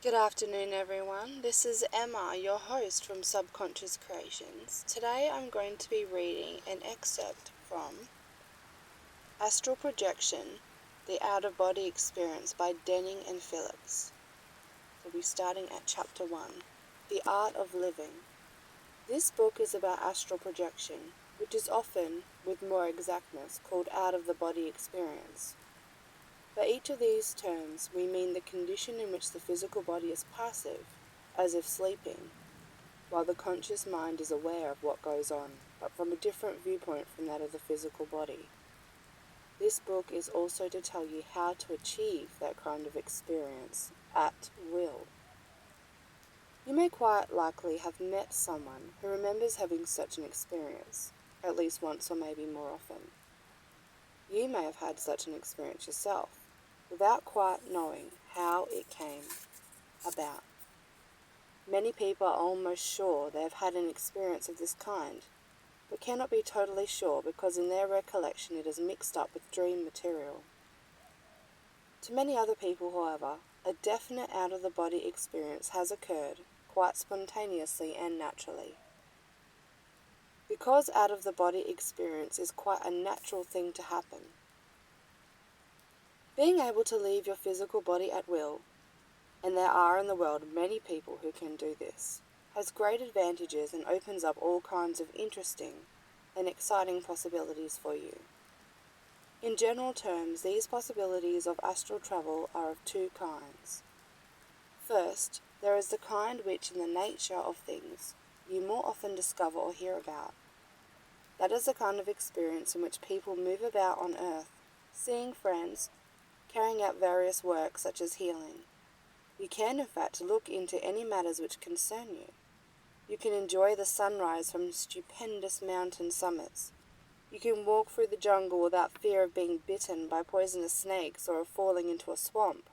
Good afternoon, everyone. This is Emma, your host from Subconscious Creations. Today I'm going to be reading an excerpt from Astral Projection, The Out-of-Body Experience by Denning and Phillips. We'll be starting at Chapter 1, The Art of Living. This book is about astral projection, which is often, with more exactness, called out-of-the-body experience. By each of these terms, we mean the condition in which the physical body is passive, as if sleeping, while the conscious mind is aware of what goes on, but from a different viewpoint from that of the physical body. This book is also to tell you how to achieve that kind of experience at will. You may quite likely have met someone who remembers having such an experience, at least once or maybe more often. You may have had such an experience yourself, without quite knowing how it came about. Many people are almost sure they have had an experience of this kind, but cannot be totally sure because in their recollection it is mixed up with dream material. To many other people, however, a definite out-of-the-body experience has occurred quite spontaneously and naturally. Because out-of-the-body experience is quite a natural thing to happen. Being able to leave your physical body at will, and there are in the world many people who can do this, has great advantages and opens up all kinds of interesting and exciting possibilities for you. In general terms, these possibilities of astral travel are of two kinds. First, there is the kind which in the nature of things you more often discover or hear about. That is the kind of experience in which people move about on earth, seeing friends, carrying out various work such as healing. You can, in fact, look into any matters which concern you. You can enjoy the sunrise from stupendous mountain summits. You can walk through the jungle without fear of being bitten by poisonous snakes or of falling into a swamp,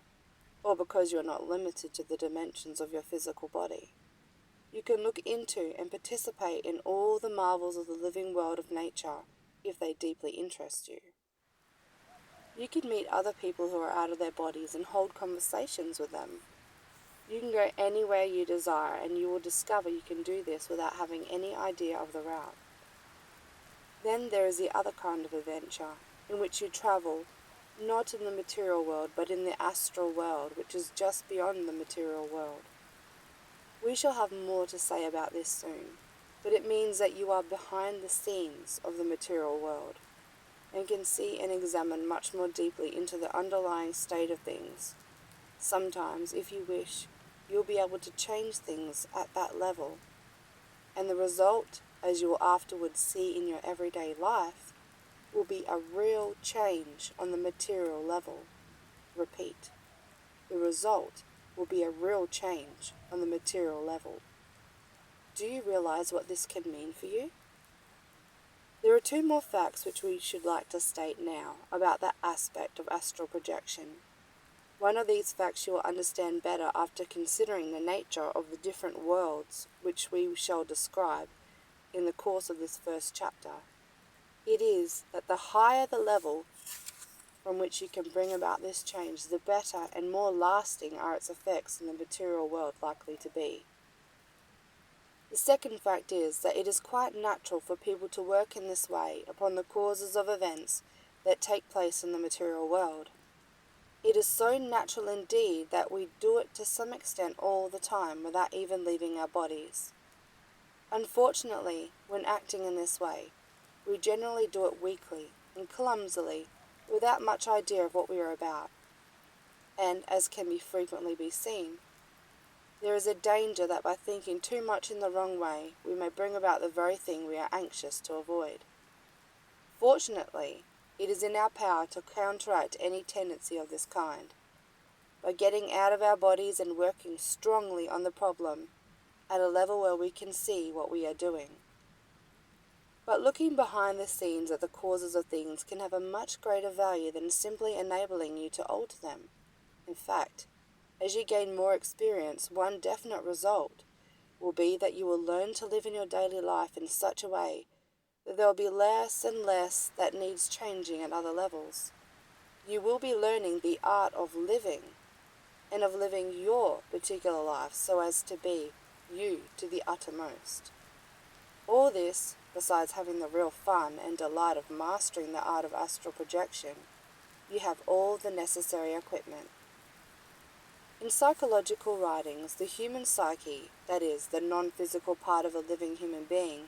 or because you are not limited to the dimensions of your physical body. You can look into and participate in all the marvels of the living world of nature if they deeply interest you. You can meet other people who are out of their bodies and hold conversations with them. You can go anywhere you desire, and you will discover you can do this without having any idea of the route. Then there is the other kind of adventure, in which you travel, not in the material world, but in the astral world, which is just beyond the material world. We shall have more to say about this soon, but it means that you are behind the scenes of the material world, and can see and examine much more deeply into the underlying state of things. Sometimes, if you wish, you'll be able to change things at that level, and the result, as you will afterwards see in your everyday life, will be a real change on the material level. Repeat, the result will be a real change on the material level. Do you realize what this can mean for you? There are two more facts which we should like to state now about that aspect of astral projection. One of these facts you will understand better after considering the nature of the different worlds which we shall describe in the course of this first chapter. It is that the higher the level from which you can bring about this change, the better and more lasting are its effects in the material world likely to be. The second fact is that it is quite natural for people to work in this way upon the causes of events that take place in the material world. It is so natural indeed that we do it to some extent all the time without even leaving our bodies. Unfortunately, when acting in this way, we generally do it weakly and clumsily, without much idea of what we are about. And, as can be frequently be seen, there is a danger that by thinking too much in the wrong way, we may bring about the very thing we are anxious to avoid. Fortunately, it is in our power to counteract any tendency of this kind, by getting out of our bodies and working strongly on the problem at a level where we can see what we are doing. But looking behind the scenes at the causes of things can have a much greater value than simply enabling you to alter them. In fact, as you gain more experience, one definite result will be that you will learn to live in your daily life in such a way that there will be less and less that needs changing at other levels. You will be learning the art of living, and of living your particular life so as to be you to the uttermost. All this, besides having the real fun and delight of mastering the art of astral projection, you have all the necessary equipment. In psychological writings, the human psyche, that is, the non-physical part of a living human being,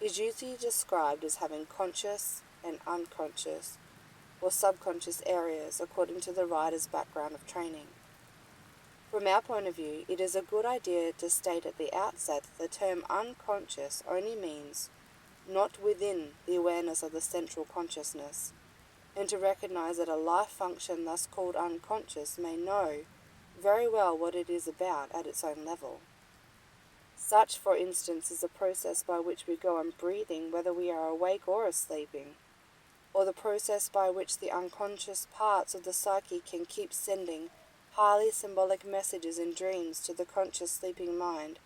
is usually described as having conscious and unconscious or subconscious areas according to the writer's background of training. From our point of view, it is a good idea to state at the outset that the term unconscious only means not within the awareness of the central consciousness, and to recognize that a life function thus called unconscious may know very well what it is about at its own level. Such, for instance, is the process by which we go on breathing whether we are awake or sleeping, or the process by which the unconscious parts of the psyche can keep sending highly symbolic messages in dreams to the conscious sleeping mind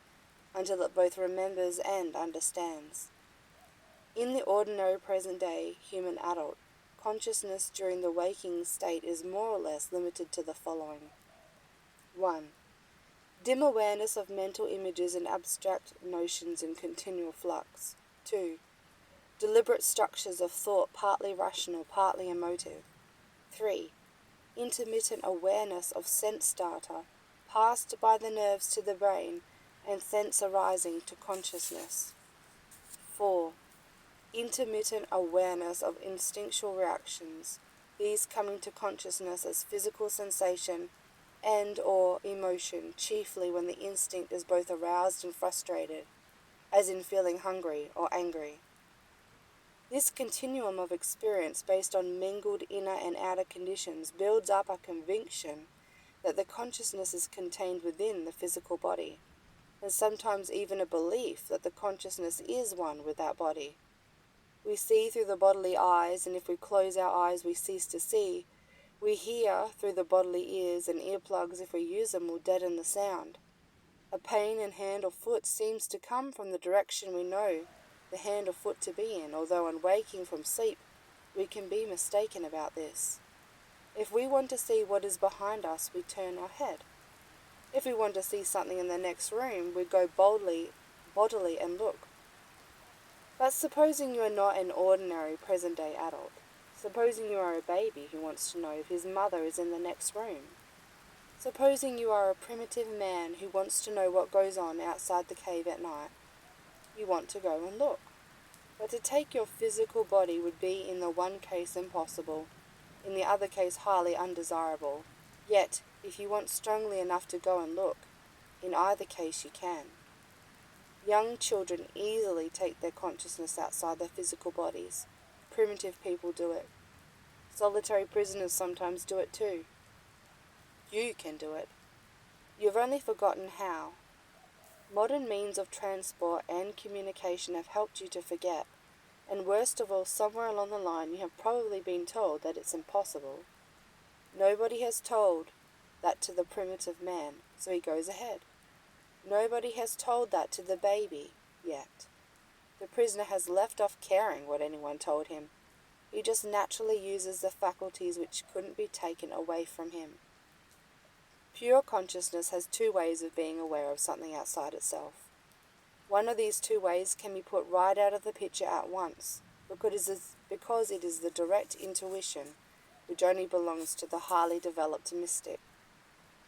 until it both remembers and understands. In the ordinary present-day human adult, consciousness during the waking state is more or less limited to the following. 1. Dim awareness of mental images and abstract notions in continual flux. 2. Deliberate structures of thought, partly rational, partly emotive. 3. Intermittent awareness of sense data passed by the nerves to the brain and thence arising to consciousness. 4. Intermittent awareness of instinctual reactions, these coming to consciousness as physical sensation and or emotion, chiefly when the instinct is both aroused and frustrated, as in feeling hungry or angry. This continuum of experience based on mingled inner and outer conditions builds up a conviction that the consciousness is contained within the physical body, and sometimes even a belief that the consciousness is one with that body. We see through the bodily eyes, and if we close our eyes we cease to see. We hear through the bodily ears, and earplugs, if we use them, will deaden the sound. A pain in hand or foot seems to come from the direction we know the hand or foot to be in, although on waking from sleep we can be mistaken about this. If we want to see what is behind us, we turn our head. If we want to see something in the next room, we go bodily and look. But supposing you are not an ordinary present-day adult. Supposing you are a baby who wants to know if his mother is in the next room. Supposing you are a primitive man who wants to know what goes on outside the cave at night. You want to go and look. But to take your physical body would be in the one case impossible, in the other case highly undesirable. Yet, if you want strongly enough to go and look, in either case you can. Young children easily take their consciousness outside their physical bodies. Primitive people do it. Solitary prisoners sometimes do it too. You can do it. You've only forgotten how. Modern means of transport and communication have helped you to forget, and worst of all, somewhere along the line you have probably been told that it's impossible. Nobody has told that to the primitive man, so he goes ahead. Nobody has told that to the baby yet. The prisoner has left off caring what anyone told him. He just naturally uses the faculties which couldn't be taken away from him. Pure consciousness has two ways of being aware of something outside itself. One of these two ways can be put right out of the picture at once, because it is the direct intuition which only belongs to the highly developed mystic.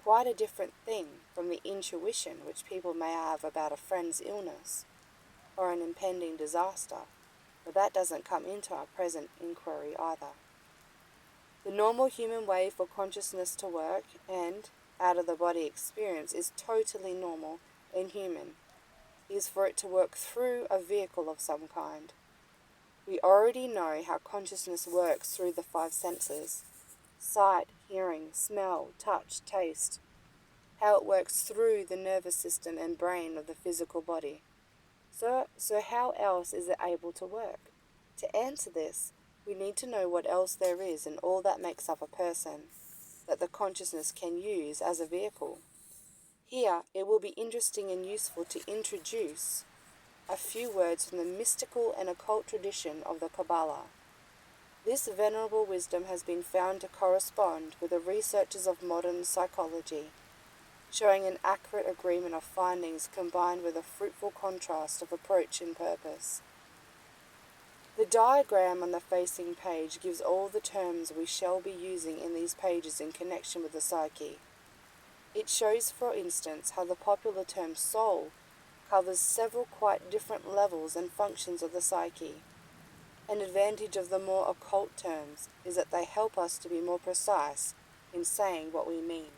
Quite a different thing from the intuition which people may have about a friend's illness or an impending disaster, but that doesn't come into our present inquiry either. The normal human way for consciousness to work and out-of-the-body experience is totally normal and human, is for it to work through a vehicle of some kind. We already know how consciousness works through the five senses: sight, hearing, smell, touch, taste, how it works through the nervous system and brain of the physical body. So how else is it able to work? To answer this, we need to know what else there is in all that makes up a person, that the consciousness can use as a vehicle. Here, it will be interesting and useful to introduce a few words from the mystical and occult tradition of the Kabbalah. This venerable wisdom has been found to correspond with the researches of modern psychology, showing an accurate agreement of findings combined with a fruitful contrast of approach and purpose. The diagram on the facing page gives all the terms we shall be using in these pages in connection with the psyche. It shows, for instance, how the popular term soul covers several quite different levels and functions of the psyche. An advantage of the more occult terms is that they help us to be more precise in saying what we mean.